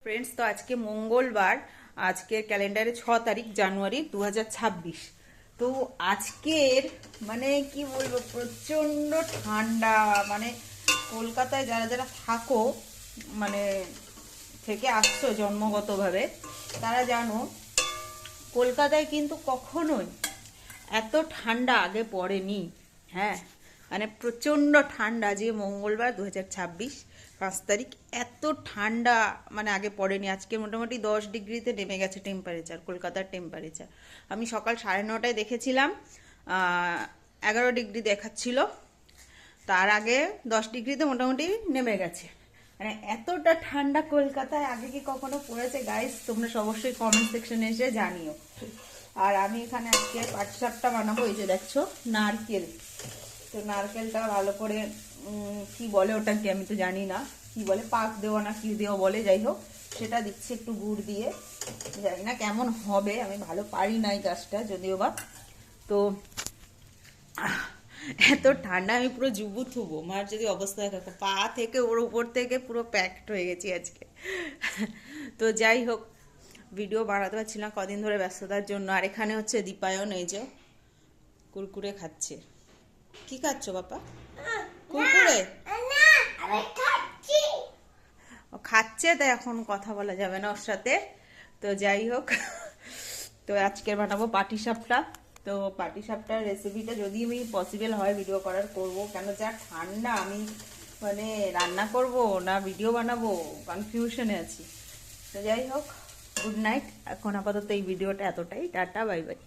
Friends तो आज के मंगलवार आज के कैलेंडारे 6 तारीख জানুয়ারি 2026 তো আজকের মানে কি বলবো প্রচন্ড ঠান্ডা মানে কলকাতায় যারা যারা থাকো মানে থেকে আসছো জন্মগতভাবে তারা জানো কলকাতায় কিন্তু কখনোই এত ঠান্ডা আগে পড়েনি। হ্যাঁ মানে প্রচন্ড ঠান্ডা যে মঙ্গলবার 2026 5 তারিখ এত ঠান্ডা মানে আগে পড়েনি। আজকে মোটামুটি 10 ডিগ্রিতে নেমে গেছে টেম্পারেচার, কলকাতার টেম্পারেচার। আমি সকাল 9:30টায় দেখেছিলাম 11 ডিগ্রি দেখাচ্ছিল, তার আগে 10 ডিগ্রিতে মোটামুটি নেমে গেছে। মানে এতটা ঠান্ডা কলকাতায় আগে কি কখনো পড়েছে গাইস? তোমরা অবশ্যই কমেন্ট সেকশনে এসে জানিও। আর আমি এখানে আজকে পাটিসাপটা বানাবো। এই যে দেখছো নারকেল, তো নারকেলটা ভালো করে কি বলে ওটাকে আমি তো জানি না, কি বলে পাক দেওয়া না কি দেওয়া বলে, যাই হোক সেটা দিচ্ছি একটু গুড় দিয়ে। জানি না কেমন হবে, আমি ভালো পারি না এই কাজটা যদিও বা। তো এত ঠান্ডা আমি পুরো জুবু থুবো, মার যদি অবস্থা দেখো পা থেকে ওর উপর থেকে পুরো প্যাকড হয়ে গেছি আজকে। তো যাই হোক ভিডিও বানাতে পারছি না কদিন ধরে ব্যস্ততার জন্য। আর এখানে হচ্ছে দীপায়ন এই যে কুরকুরে খাচ্ছে। কি খাচ্ছ বাবা? কুরকুরে ও খাচ্ছে, তাই এখন কথা বলা যাবে না ওর সাথে। তো যাই হোক তো আজকে বানাবো পাটিসাপটা। তো পাটিসাপটার রেসিপিটা যদি আমি পসিবল হয় ভিডিও করার করব, কেন যা ঠান্ডা আমি মানে রান্না করব না ভিডিও বানাবো কনফিউশনে আছি। তো যাই হোক গুড নাইট, এখন আপাতত এই ভিডিওটা এতটাই, টাটা বাই বাই।